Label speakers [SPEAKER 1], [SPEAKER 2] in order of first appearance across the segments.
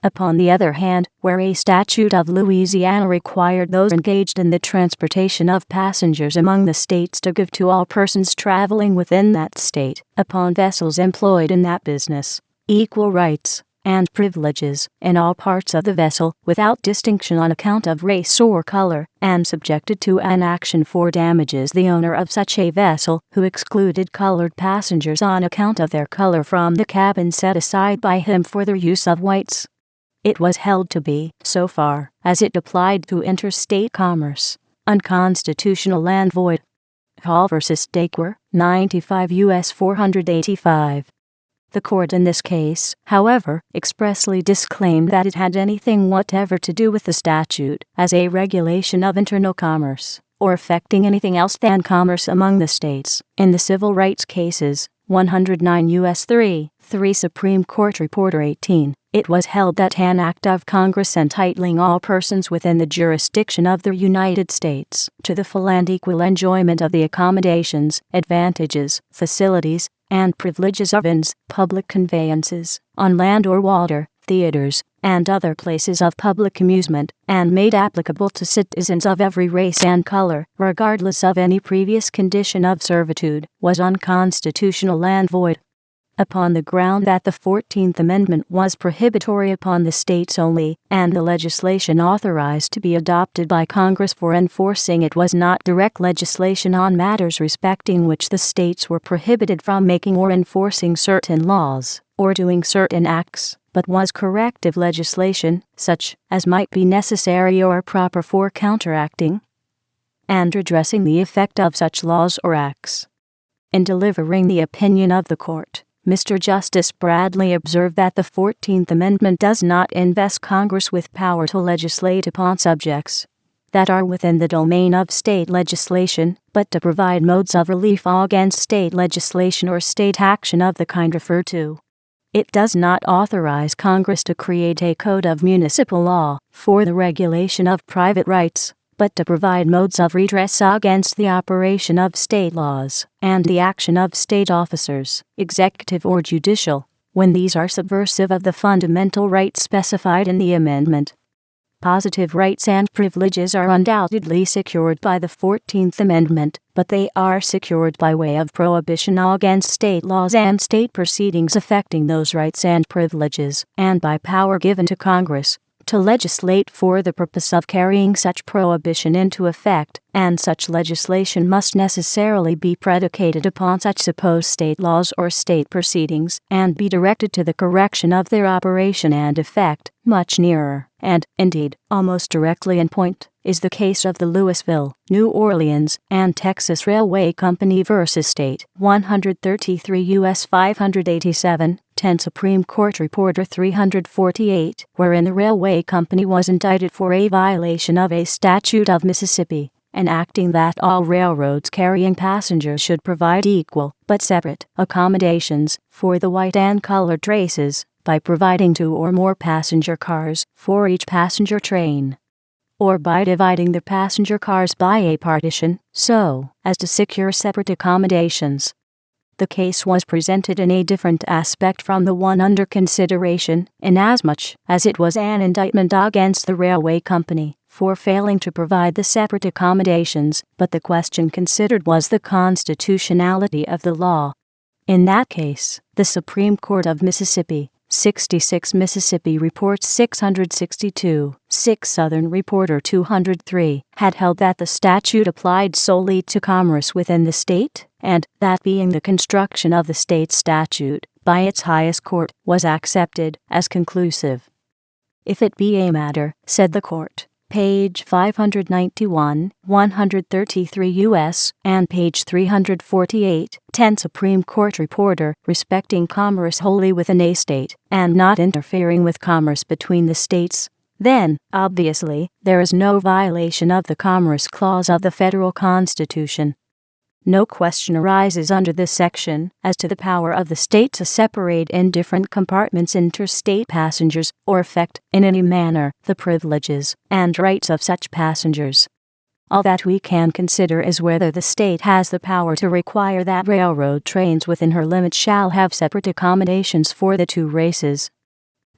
[SPEAKER 1] Upon the other hand, where a statute of Louisiana required those engaged in the transportation of passengers among the states to give to all persons traveling within that state, upon vessels employed in that business, equal rights and privileges in all parts of the vessel, without distinction on account of race or color, and subjected to an action for damages the owner of such a vessel who excluded colored passengers on account of their color from the cabin set aside by him for the use of whites. It was held to be, so far as it applied to interstate commerce, unconstitutional and void. Hall v. Dacquer, 95 U.S. 485. The court in this case, however, expressly disclaimed that it had anything whatever to do with the statute as a regulation of internal commerce, or affecting anything else than commerce among the states. In the civil rights cases, 109 U.S. 3 Supreme Court Reporter 18, it was held that an act of Congress entitling all persons within the jurisdiction of the United States to the full and equal enjoyment of the accommodations, advantages, facilities, and privileges of inns, public conveyances, on land or water, theaters, and other places of public amusement, and made applicable to citizens of every race and color, regardless of any previous condition of servitude, was unconstitutional and void. Upon the ground that the 14th Amendment was prohibitory upon the states only, and the legislation authorized to be adopted by Congress for enforcing it was not direct legislation on matters respecting which the states were prohibited from making or enforcing certain laws, or doing certain acts, but was corrective legislation, such as might be necessary or proper for counteracting and redressing the effect of such laws or acts. In delivering the opinion of the court, Mr. Justice Bradley observed that the 14th Amendment does not invest Congress with power to legislate upon subjects that are within the domain of state legislation, but to provide modes of relief against state legislation or state action of the kind referred to. It does not authorize Congress to create a code of municipal law for the regulation of private rights, but to provide modes of redress against the operation of state laws and the action of state officers, executive or judicial, when these are subversive of the fundamental rights specified in the amendment. Positive rights and privileges are undoubtedly secured by the 14th Amendment, but they are secured by way of prohibition against state laws and state proceedings affecting those rights and privileges, and by power given to Congress to legislate for the purpose of carrying such prohibition into effect, and such legislation must necessarily be predicated upon such supposed state laws or state proceedings, and be directed to the correction of their operation and effect. Much nearer, and, indeed, almost directly in point, is the case of the Louisville, New Orleans, and Texas Railway Company versus State, 133 U.S. 587, 10 Supreme Court Reporter 348, wherein the railway company was indicted for a violation of a statute of Mississippi, enacting that all railroads carrying passengers should provide equal, but separate, accommodations for the white and colored races, by providing 2 or more passenger cars for each passenger train, or by dividing the passenger cars by a partition, so as to secure separate accommodations. The case was presented in a different aspect from the one under consideration, inasmuch as it was an indictment against the railway company for failing to provide the separate accommodations, but the question considered was the constitutionality of the law. In that case, the Supreme Court of Mississippi, 66 Mississippi Report 662, 6 Southern Reporter 203, had held that the statute applied solely to commerce within the state, and that being the construction of the state statute by its highest court was accepted as conclusive. If it be a matter, said the court, page 591, 133 U.S., and page 348, 10 Supreme Court Reporter, respecting commerce wholly within a state, and not interfering with commerce between the states, then, obviously, there is no violation of the Commerce Clause of the Federal Constitution. No question arises under this section as to the power of the state to separate in different compartments interstate passengers or affect, in any manner, the privileges and rights of such passengers. All that we can consider is whether the state has the power to require that railroad trains within her limits shall have separate accommodations for the 2 races.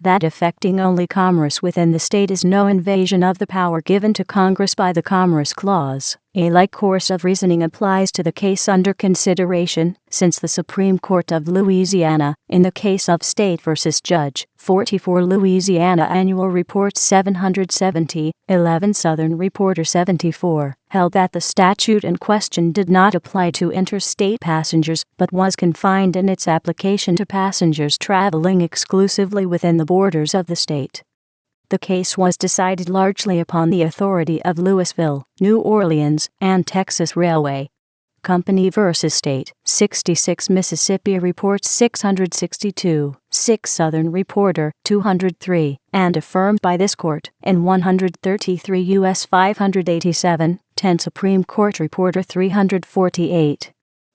[SPEAKER 1] that affecting only commerce within the state is no invasion of the power given to Congress by the Commerce Clause. A like course of reasoning applies to the case under consideration, since the Supreme Court of Louisiana, in the case of State v. Judge 44 Louisiana Annual Report 770, 11 Southern Reporter 74, held that the statute in question did not apply to interstate passengers but was confined in its application to passengers traveling exclusively within the borders of the state. The case was decided largely upon the authority of Louisville, New Orleans, and Texas Railway Company v. State 66 Mississippi Reports 662, 6 Southern Reporter 203, and affirmed by this court in 133 U.S. 587, 10 Supreme Court Reporter 348.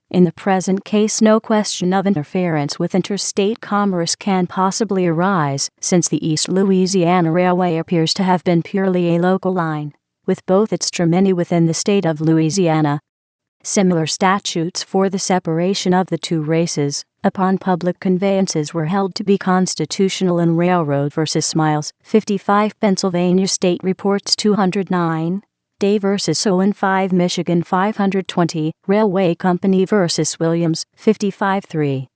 [SPEAKER 1] In the present case, no question of interference with interstate commerce can possibly arise, since the East Louisiana Railway appears to have been purely a local line, with both its termini within the state of Louisiana. Similar statutes for the separation of the two races, upon public conveyances, were held to be constitutional in Railroad v. Miles, 55 Pennsylvania State Reports 209. Day v. Owen 5 Michigan 520, Railway Company v. Williams, 55-3.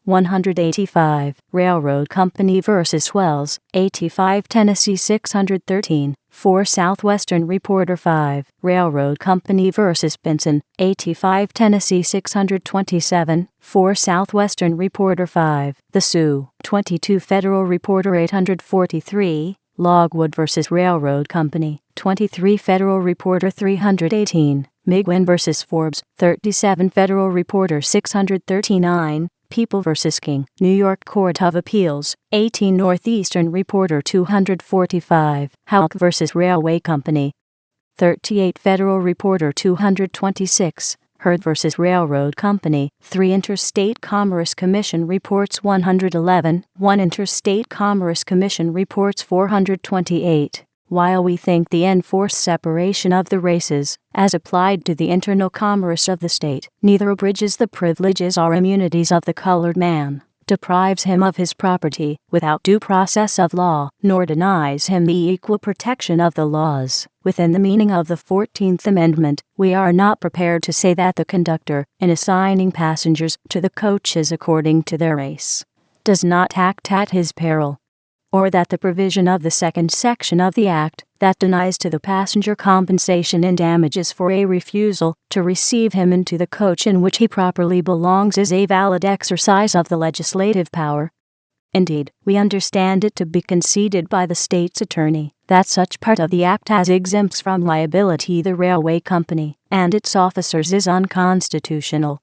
[SPEAKER 1] 185, Railroad Company v. Wells, 85 Tennessee 613, 4 Southwestern Reporter 5, Railroad Company v. Benson, 85 Tennessee 627, 4 Southwestern Reporter 5, The Sioux, 22 Federal Reporter 843, Logwood v. Railroad Company, 23 Federal Reporter 318, Migwin v. Forbes, 37 Federal Reporter 639, People v. King, New York Court of Appeals, 18 Northeastern Reporter 245, Houck v. Railway Company, 38 Federal Reporter 226, Hurd v. Railroad Company, 3 Interstate Commerce Commission Reports 111, 1 Interstate Commerce Commission Reports 428. While we think the enforced separation of the races, as applied to the internal commerce of the state, neither abridges the privileges or immunities of the colored man, deprives him of his property without due process of law, nor denies him the equal protection of the laws, within the meaning of the 14th Amendment, we are not prepared to say that the conductor, in assigning passengers to the coaches according to their race, does not act at his peril, or that the provision of the second section of the Act, that denies to the passenger compensation in damages for a refusal to receive him into the coach in which he properly belongs, is a valid exercise of the legislative power. Indeed, we understand it to be conceded by the state's attorney that such part of the Act as exempts from liability the railway company and its officers is unconstitutional.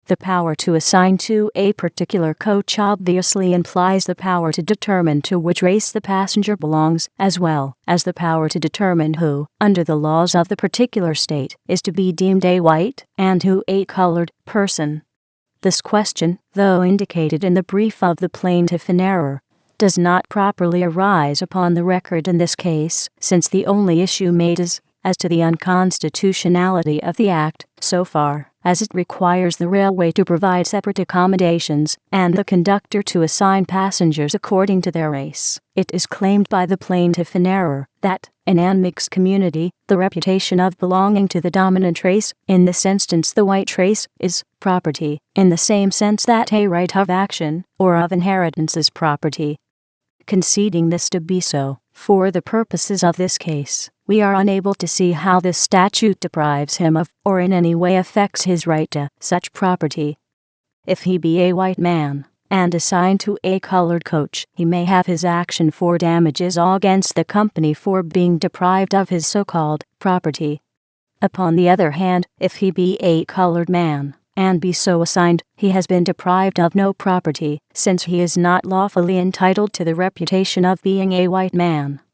[SPEAKER 1] The power to assign to a particular coach obviously implies the power to determine to which race the passenger belongs, as well as the power to determine who, under the laws of the particular state, is to be deemed a white and who a colored person. This question, though indicated in the brief of the plaintiff in error, does not properly arise upon the record in this case, since the only issue made is as to the unconstitutionality of the Act, so far as it requires the railway to provide separate accommodations and the conductor to assign passengers according to their race. It is claimed by the plaintiff in error that, in an mixed community, the reputation of belonging to the dominant race, in this instance the white race, is property, in the same sense that a right of action or of inheritance is property. Conceding this to be so, for the purposes of this case, we are unable to see how this statute deprives him of, or in any way affects his right to, such property. If he be a white man, and assigned to a colored coach, he may have his action for damages against the company for being deprived of his so-called property. Upon the other hand, if he be a colored man, and be so assigned, he has been deprived of no property, since he is not lawfully entitled to the reputation of being a white man.